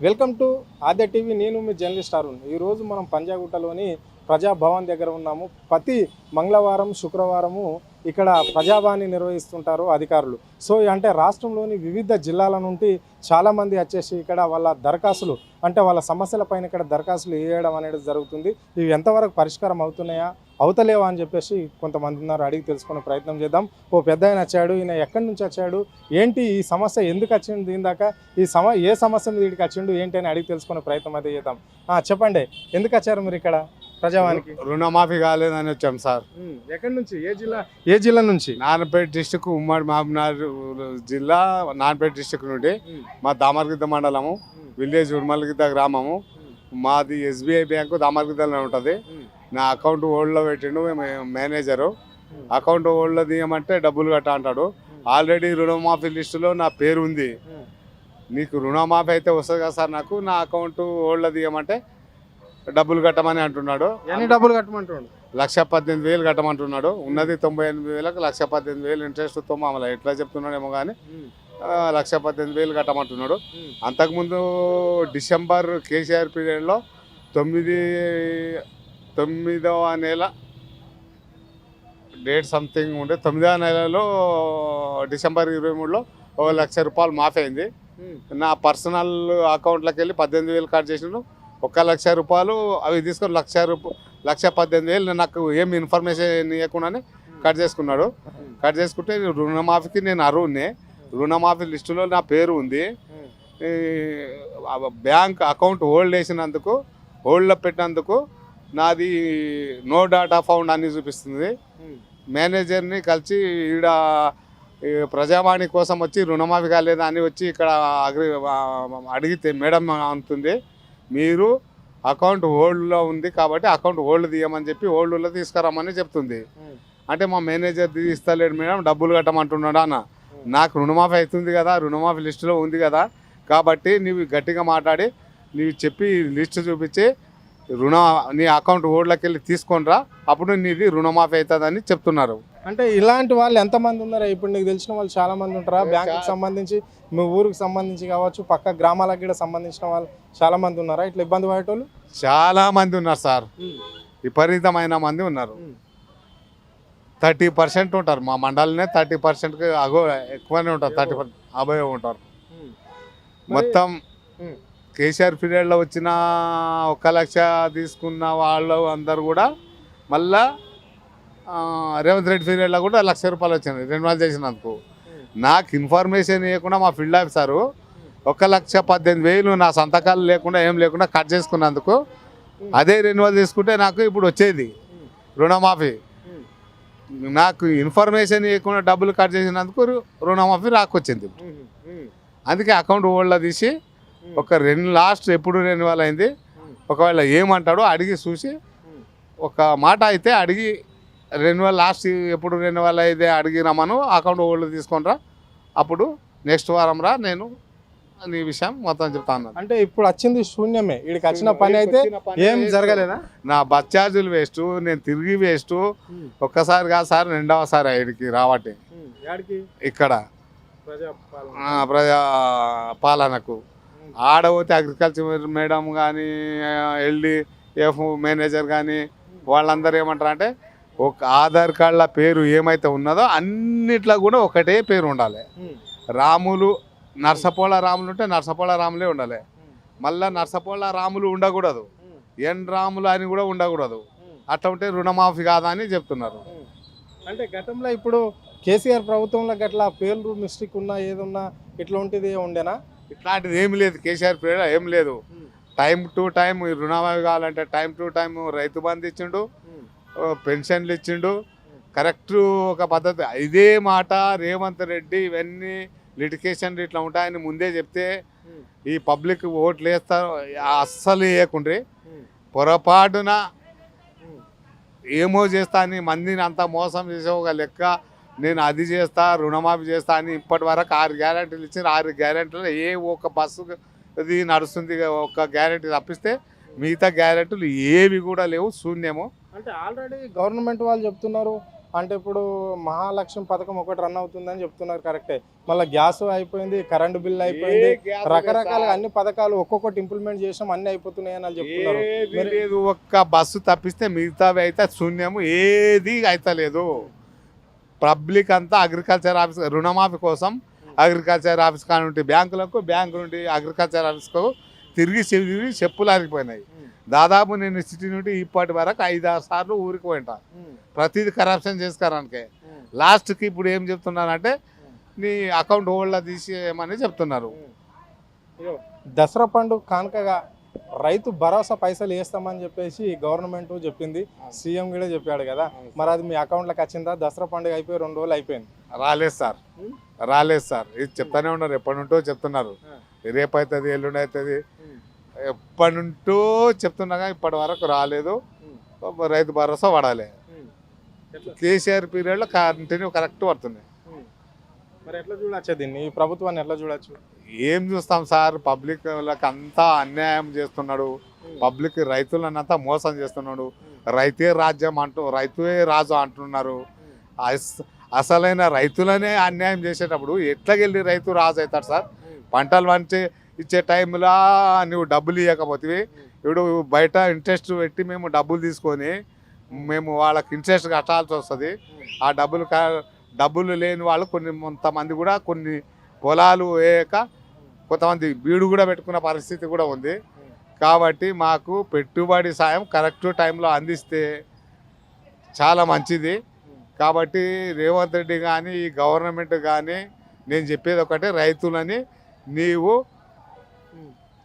Welcome to Aadya TV. నేను మీ journalist Arun. ఈరోజు మనం పంజాగుట్టలోని ప్రజాభవన్ దగ్గర ఉన్నాము. ప్రతి మంగళవారం శుక్రవారము ఇక్కడ ప్రజావాణి నిర్వహిస్తుంటారు అధికారులు. సో అంటే రాష్ట్రంలోని వివిధ జిల్లాల నుండి చాలామంది వచ్చేసి ఇక్కడ వాళ్ళ దరఖాస్తులు అంటే వాళ్ళ సమస్యలపైన ఇక్కడ దరఖాస్తులు వేయడం అనేది జరుగుతుంది. ఇవి ఎంతవరకు పరిష్కారం అవుతున్నాయా అవుతలేవా అని చెప్పేసి కొంతమంది ఉన్నారు. అడిగి తెలుసుకునే ప్రయత్నం చేద్దాం. ఓ పెద్ద ఆయన వచ్చాడు. ఈయన ఎక్కడి నుంచి వచ్చాడు, ఏంటి ఈ సమస్య, ఎందుకు వచ్చిండు, దీని దాకా ఏ సమస్య మీద వీడికి వచ్చిండు ఏంటి అని అడిగి తెలుసుకునే ప్రయత్నం అయితే చేద్దాం. చెప్పండి, ఎందుకు వచ్చారు మీరు ఇక్కడ ప్రజావానికి? రుణమాఫీ కాలేదని వచ్చాం సార్. ఎక్కడి నుంచి, ఏ జిల్లా నుంచి? నారాయణపేట డిస్టిక్, ఉమ్మడి మహబూబ్నగర్ జిల్లా, నారాయణపేట డిస్టిక్ నుండి. మా దామర్గిద్ద మండలము, విలేజ్ ఉర్మలగిద్ద గ్రామము. మాది ఎస్బీఐ బ్యాంకు దామర్గిద్దలో ఉంటుంది. నా అకౌంట్ హోల్డ్లో పెట్టిండు మేనేజరు. అకౌంట్ హోల్డ్లో తీయమంటే డబ్బులు కట్ట అంటాడు. ఆల్రెడీ రుణమాఫీ లిస్టులో నా పేరు ఉంది. నీకు రుణమాఫీ అయితే వస్తుంది కదా సార్, నాకు నా అకౌంట్ హోల్డ్లో తీయమంటే డబ్బులు కట్టమని అంటున్నాడు. ఎన్ని డబ్బులు కట్టమంటున్నాడు? 1,18,000 కట్టమంటున్నాడు. ఉన్నది 98,000కు 1,18,000 ఇంట్రెస్ట్తో మామూలు ఎట్లా చెప్తున్నాడేమో కానీ 1,18,000 కట్టమంటున్నాడు. అంతకుముందు డిసెంబర్ కేసీఆర్ పీరియడ్లో 9వ నెల డేట్ సంథింగ్ ఉంటే 9వ నెలలో డిసెంబర్ 23లో 1,00,000 రూపాయలు మాఫీ అయింది. నా పర్సనల్ అకౌంట్లోకి వెళ్ళి 18,000 కట్ చేసిండు. 1,00,000 రూపాయలు అవి తీసుకొని 1,18,000 నాకు ఏం ఇన్ఫర్మేషన్ ఇవ్వకుండానే కట్ చేసుకున్నాడు. కట్ చేసుకుంటే రుణమాఫీకి నేను అర్హుడిని. రుణమాఫీ లిస్టులో నా పేరు ఉంది. బ్యాంక్ అకౌంట్ హోల్డ్ వేసినందుకు, హోల్డ్లో పెట్టినందుకు నాది నో డాటా ఫౌండ్ అని చూపిస్తుంది. మేనేజర్ని కలిసి ఈడ ప్రజావాణి కోసం వచ్చి రుణమాఫీ కాలేదా అని వచ్చి ఇక్కడ అడిగితే మేడం అంటుంది, మీరు అకౌంట్ హోల్డ్లో ఉంది కాబట్టి అకౌంట్ హోల్డ్ తీయమని చెప్పి హోల్డ్లో తీసుకురామని చెప్తుంది. అంటే మా మేనేజర్ తీస్తలేడు మేడం, డబ్బులు కట్టమంటున్నాడు అన్న. నాకు రుణమాఫీ అవుతుంది కదా, రుణమాఫీ లిస్టులో ఉంది కదా, కాబట్టి నీవు గట్టిగా మాట్లాడి నీవు చెప్పి లిస్టు చూపించి నీ అకౌంట్ హోల్డ్లోకి వెళ్ళి తీసుకొనిరా, అప్పుడు నీది రుణమాఫీ అవుతుందని చెప్తున్నారు. అంటే ఇలాంటి వాళ్ళు ఎంతమంది ఉన్నారా? ఇప్పుడు నీకు తెలిసిన వాళ్ళు చాలా మంది ఉంటారా? బ్యాంకుకి సంబంధించి, మీ ఊరికి సంబంధించి కావచ్చు, పక్క గ్రామాలకు కూడా సంబంధించిన వాళ్ళు చాలా మంది ఉన్నారా ఇట్లా ఇబ్బంది పడేటోళ్ళు? చాలా మంది ఉన్నారు సార్, విపరీతమైన మంది ఉన్నారు. 30% ఉంటారు మా మండలినే. 30%కి ఎక్కువనే ఉంటారు. 30% అబోవ్ ఉంటారు. మొత్తం కేసీఆర్ పీరియడ్లో వచ్చిన 1,00,000 తీసుకున్న వాళ్ళు అందరు కూడా మళ్ళా రేవంత్ రెడ్డి పీరియడ్లో కూడా 1,00,000 రూపాయలు వచ్చినాయి రెన్యువల్ చేసినందుకు. నాకు ఇన్ఫర్మేషన్ ఇవ్వకుండా మా ఫీల్డ్ ఆఫీసరు 1,18,000 నా సంతకాలు లేకుండా ఏం లేకుండా కట్ చేసుకున్నందుకు, అదే రెన్యువల్ తీసుకుంటే నాకు ఇప్పుడు వచ్చేది రుణమాఫీ. నాకు ఇన్ఫర్మేషన్ ఇవ్వకుండా డబ్బులు కట్ చేసినందుకు రుణమాఫీ రాకొచ్చింది. అందుకే అకౌంట్ హోల్డ్లో తీసి లాస్ట్ ఎప్పుడు రెన్యువల్ అయింది, ఒకవేళ ఏమంటాడో అడిగి చూసి ఒక మాట అయితే అడిగి రెన్యువల్ లాస్ట్ ఎప్పుడు రెన్యువల్ అయితే అడిగినామను అకౌంట్ హోల్డ్ తీసుకొనిరా, అప్పుడు నెక్స్ట్ వారం రా నేను నీ విషయం మొత్తం చెప్తాను. అంటే ఇప్పుడు వచ్చింది శూన్యమే, వీడికి వచ్చిన పని అయితే ఏం జరగలేదా? నా బస్ ఛార్జీలు వేస్ట్, నేను తిరిగి వేస్ట్. ఒక్కసారి కాదు సార్, రెండవసారి వీడికి రావట్టి ఇక్కడ ప్రజా పాలనకు. ఆడపోతే అగ్రికల్చర్ మేడం కానీ, ఎల్డిఎఫ్ మేనేజర్ కానీ వాళ్ళందరూ ఏమంటారు అంటే, ఒక ఆధార్ కార్డుల పేరు ఏమైతే ఉన్నదో అన్నిట్లో కూడా ఒకటే పేరు ఉండాలి. రాములు, నర్సపోళ రాములు ఉంటే నర్సపోళ రాములే ఉండాలి. మళ్ళీ నర్సపోళ రాములు ఉండకూడదు, ఎన్ రాములు అని కూడా ఉండకూడదు. అట్లా ఉంటే రుణమాఫీ కాదా అని చెప్తున్నారు. అంటే గతంలో ఇప్పుడు కేసీఆర్ ప్రభుత్వంలో గట్లా పేర్లు మిస్టేక్ ఉన్నా ఏదున్నా ఇట్లా ఉంటుంది ఉండేనా? ఇట్లాంటిది ఏమి లేదు. కేసీఆర్ పీరియడ్ ఏం లేదు. టైం టు టైం రుణమాఫీ కావాలంటే time to time Rythu Bandhu ఇచ్చిండు, పెన్షన్లు ఇచ్చిండు, కరెక్ట్ ఒక పద్ధతి. ఇదే మాట రేవంత్ రెడ్డి ఇవన్నీ లిటికేషన్లు ఇట్లా ఉంటాయని ముందే చెప్తే ఈ పబ్లిక్ ఓట్లు వేస్తారు. అస్సలు వేయకుండ్రి, పొరపాటున ఏమో చేస్తా అని మందిని అంతా మోసం చేసే ఒక లెక్క. నేను అది చేస్తా, రుణమాఫీ చేస్తా అని ఇప్పటి వరకు 6 గ్యారెంటీలు ఇచ్చిన 6 గ్యారెంటీలు ఏ ఒక్క బస్సు అది నడుస్తుంది, ఒక గ్యారెంటీ తప్పిస్తే మిగతా గ్యారెంటీలు ఏవి కూడా లేవు, శూన్యము. అంటే ఆల్రెడీ గవర్నమెంట్ వాళ్ళు చెప్తున్నారు అంటే ఇప్పుడు మహాలక్ష్మి పథకం ఒకటి రన్ అవుతుందని చెప్తున్నారు, కరెక్టే. మళ్ళీ గ్యాస్ అయిపోయింది, కరెంటు బిల్ అయిపోయింది, రకరకాల అన్ని పథకాలు ఒక్కొక్కటి ఇంప్లిమెంట్ చేసాం, అన్ని అయిపోతున్నాయి అని చెప్తున్నారు. ఏది లేదు, ఒక్క బస్సు తప్పిస్తే మిగతావి అయితే శూన్యము, ఏది అయితే లేదు. పబ్లిక్ అంతా అగ్రికల్చర్ ఆఫీస్ రుణమాఫీ కోసం అగ్రికల్చర్ ఆఫీస్ కానుండి బ్యాంకులకు, బ్యాంకు నుండి అగ్రికల్చర్ ఆఫీస్కు తిరిగి చెప్పులు ఆరిపోయినాయి. దాదాపు నేను సిటీ నుండి ఇప్పటి వరకు 5-6 సార్లు ఊరికి పోయింటా. ప్రతిదీ కరప్షన్ చేసుకోవడానికే. లాస్ట్కి ఇప్పుడు ఏం చెప్తున్నారంటే నీ అకౌంట్ హోల్డ్లో తీసేయమని చెప్తున్నారు. దసరా పండుగ కానుకగా రైతు భరోసా పైసలు వేస్తామని చెప్పేసి గవర్నమెంట్ చెప్పింది, సీఎం కూడా చెప్పాడు కదా. మరి అది మీ అకౌంట్లోకి వచ్చిందా? దసరా పండుగ అయిపోయి 2 రోజులు అయిపోయింది. రాలేదు సార్. ఇది చెప్తానే ఉన్నారు, ఎప్పటి నుంటో చెప్తున్నారు. రేపు అవుతుంది, ఎల్లుండి అవుతుంది, ఎప్పటి నుంటో చెప్తున్నాగా ఇప్పటి వరకు రాలేదు. రైతు భరోసా పడాలి. కేసీఆర్ పీరియడ్లో కంటిన్యూ కరెక్ట్ పడుతుంది. మరి ఎట్లా చూడొచ్చు దీన్ని, ఈ ప్రభుత్వాన్ని ఎట్లా చూడొచ్చు? ఏం చూస్తాం సార్, పబ్లిక్ అంతా అన్యాయం చేస్తున్నాడు. పబ్లిక్ రైతులనంతా మోసం చేస్తున్నాడు. రైతే రాజ్యం రైతే రాజు అంటున్నారు. అసలైన రైతులనే అన్యాయం చేసేటప్పుడు ఎట్లాగెళ్ళి రైతు రాజు అవుతాడు సార్? పంటలు పంచి ఇచ్చే టైంలో నువ్వు డబ్బులు ఇవ్వకపోతే ఇప్పుడు బయట ఇంట్రెస్ట్ పెట్టి మేము డబ్బులు తీసుకొని మేము వాళ్ళకి ఇంట్రెస్ట్ కట్టాల్సి వస్తుంది. ఆ డబ్బులు లేని వాళ్ళు కొంతమంది కూడా కొన్ని పొలాలు వేయక కొంతమంది బీడు కూడా పెట్టుకున్న పరిస్థితి కూడా ఉంది. కాబట్టి మాకు పెట్టుబడి సాయం కరెక్ట్ టైంలో అందిస్తే చాలా మంచిది. కాబట్టి రేవంత్ రెడ్డి కానీ ఈ గవర్నమెంట్ కానీ నేను చెప్పేది ఒకటే, రైతులని నీవు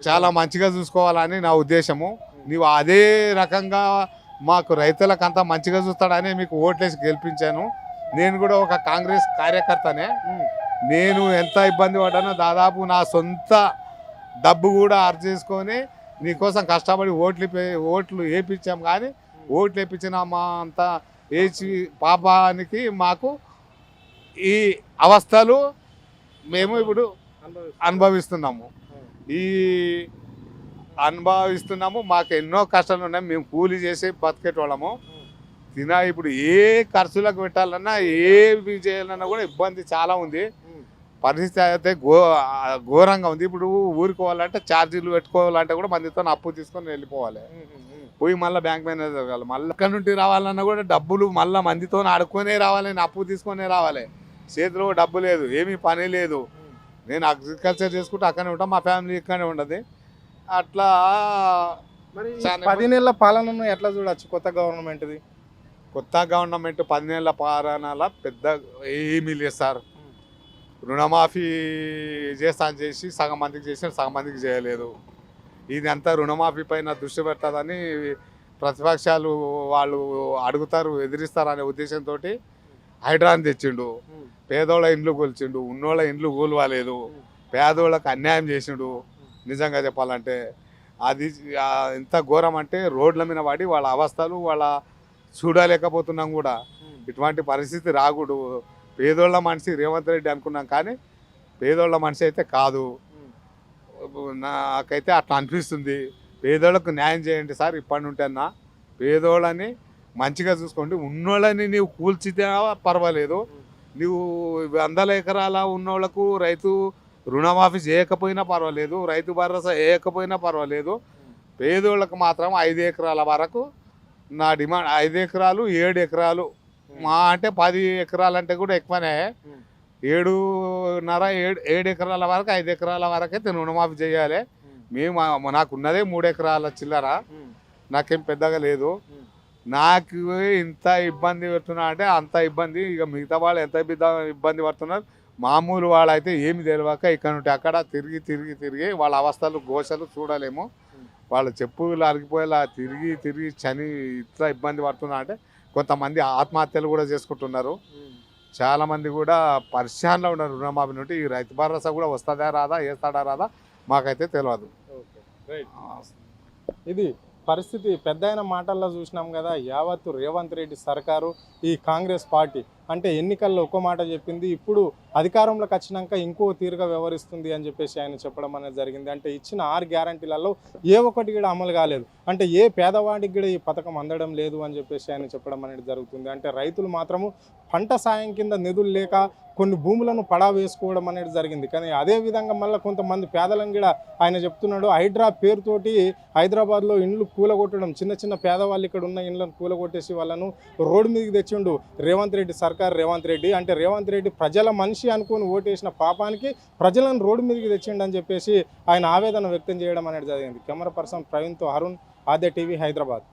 చాలా మంచిగా చూసుకోవాలని నా ఉద్దేశము. నీవు అదే రకంగా మాకు రైతులకంతా మంచిగా చూస్తాడని మీకు ఓట్లేసి గెలిపించాను. నేను కూడా ఒక కాంగ్రెస్ కార్యకర్తనే. నేను ఎంత ఇబ్బంది పడ్డానో దాదాపు నా సొంత డబ్బు కూడా అర్జు చేసుకొని నీకోసం కష్టపడి ఓట్లు వేయించాం. కానీ ఓట్లు వేయించిన మా అంతా వేసి పాపానికి మాకు ఈ అవస్థలు మేము ఇప్పుడు అనుభవిస్తున్నాము. మాకు ఎన్నో కష్టాలు ఉన్నాయి. మేము కూలీ చేసి బతికేటోళ్ళము. ఇప్పుడు ఏ ఖర్చులకు పెట్టాలన్నా ఏవి చేయాలన్నా కూడా ఇబ్బంది చాలా ఉంది. పరిస్థితి అయితే ఘోరంగా ఉంది. ఇప్పుడు ఊరికి పోవాలంటే ఛార్జీలు పెట్టుకోవాలంటే కూడా మందితో అప్పు తీసుకొని వెళ్ళిపోవాలి. పోయి మళ్ళీ బ్యాంక్ మేనేజర్ కావాలి. మళ్ళీ అక్కడ నుండి రావాలన్నా కూడా డబ్బులు మళ్ళీ మందితో ఆడుకునే రావాలి, అప్పు తీసుకునే రావాలి. చేతిలో డబ్బు లేదు, ఏమీ పని లేదు. నేను అగ్రికల్చర్ చేసుకుంటే అక్కడే ఉంటాం, మా ఫ్యామిలీ ఇక్కడే ఉండదు. అట్లా మరి 10 నెలల పాలనను ఎట్లా చూడొచ్చు కొత్త గవర్నమెంట్ది? కొత్త గవర్నమెంట్ 10 నెలల పాలనల పెద్ద ఏమీ లేదు సార్. రుణమాఫీ చేసి సగం మందికి చేసిన సగం మందికి చేయలేదు. ఇది అంతా రుణమాఫీ పైన దృష్టి పెడతాదని ప్రతిపక్షాలు వాళ్ళు అడుగుతారు, ఎదిరిస్తారు అనే ఉద్దేశంతో హైడ్రాన్ తెచ్చిండు. పేదోళ్ళ ఇండ్లు కూల్చిండు, ఉన్నోళ్ళ ఇండ్లు కూలవాలేదు. పేదోళ్ళకి అన్యాయం చేసిండు. నిజంగా చెప్పాలంటే అది ఎంత ఘోరం అంటే రోడ్ల మీద పడి వాళ్ళ అవస్థలు వాళ్ళ చూడలేకపోతున్నాం కూడా. ఇటువంటి పరిస్థితి రాకూడదు. పేదోళ్ళ మనిషి రేవంత్ రెడ్డి అనుకున్నాం, కానీ పేదోళ్ళ మనిషి అయితే కాదు. నాకైతే అట్లా అనిపిస్తుంది. పేదోళ్ళకు న్యాయం చేయండి సార్. ఇప్పటి నుంటేనా పేదోళ్ళని మంచిగా చూసుకోండి. ఉన్నోళ్ళని నీవు కూల్చితే పర్వాలేదు. నువ్వు 100 ఎకరాల ఉన్నోళ్లకు రైతు రుణమాఫీ చేయకపోయినా పర్వాలేదు, రైతు భరోసా వేయకపోయినా పర్వాలేదు. పేదోళ్ళకు మాత్రం 5 ఎకరాల వరకు నా డిమాండ్. 5 ఎకరాలు 7 ఎకరాలు మా అంటే 10 ఎకరాలు అంటే కూడా ఎక్కువనే. 7 ఎకరాల వరకు 5 ఎకరాల వరకు అయితే రుణమాఫీ చేయాలి. నాకు ఉన్నదే 3 ఎకరాల చిల్లర, నాకేం పెద్దగా లేదు. నాకు ఇంత ఇబ్బంది పెడుతున్నా అంటే అంత ఇబ్బంది. ఇక మిగతా వాళ్ళు ఎంత ఇబ్బంది పడుతున్నారు. మామూలు వాళ్ళు అయితే ఏమి తెలియక ఇక్కడ నుండి అక్కడ తిరిగి వాళ్ళ అవస్థలు గోసలు చూడలేము. వాళ్ళ చెప్పులు అరిగిపోయేలా తిరిగి ఇట్లా ఇబ్బంది పడుతున్నా అంటే కొంతమంది ఆత్మహత్యలు కూడా చేసుకుంటున్నారు. చాలామంది కూడా పరిశాన్లో ఉన్నారు రుణమాఫీ నుండి. ఈ రైతు భరోసా కూడా వస్తుందా రాదా, వేస్తాడా రాదా మాకైతే తెలియదు. ఇది పరిస్థితి. పెద్ద మాటల్లో చూసినాం కదా, యావత్తు రేవంత్ రెడ్డి సర్కారు, ఈ కాంగ్రెస్ పార్టీ అంటే ఎన్నికల్లో ఒక మాట చెప్పింది, ఇప్పుడు అధికారంలోకి వచ్చినాక ఇంకో తీరుగా వ్యవహరిస్తుంది అని చెప్పేసి ఆయన చెప్పడం అనేది జరిగింది. అంటే ఇచ్చిన 6 గ్యారంటీలలో ఏ ఒక్కటి కూడా అమలు కాలేదు. అంటే ఏ పేదవాడికి కూడా ఈ పథకం అందడం లేదు అని చెప్పేసి ఆయన చెప్పడం అనేది జరుగుతుంది. అంటే రైతులు మాత్రము పంట సాయం కింద నిధులు లేక కొన్ని భూములను పడా వేసుకోవడం అనేది జరిగింది. కానీ అదేవిధంగా మళ్ళీ కొంతమంది పేదలను కూడా ఆయన చెప్తున్నాడు, హైడ్రా పేరుతోటి హైదరాబాద్లో ఇండ్లు కూలగొట్టడం, చిన్న చిన్న పేదవాళ్ళు ఇక్కడ ఉన్న ఇండ్లను కూలగొట్టేసి వాళ్ళను రోడ్డు మీదకి తెచ్చిండు రేవంత్ రెడ్డి సర్కార్. రేవంత్ రెడ్డి అంటే రేవంత్ రెడ్డి ప్రజల మనిషి అనుకుని ఓటేసిన పాపానికి ప్రజలను రోడ్డు మీదకి తెచ్చిండు అని చెప్పేసి ఆయన ఆవేదన వ్యక్తం చేయడం అనేది జరిగింది. కెమెరా పర్సన్ ప్రవీణ్తో అరుణ్, ఆద్య టీవీ, హైదరాబాద్.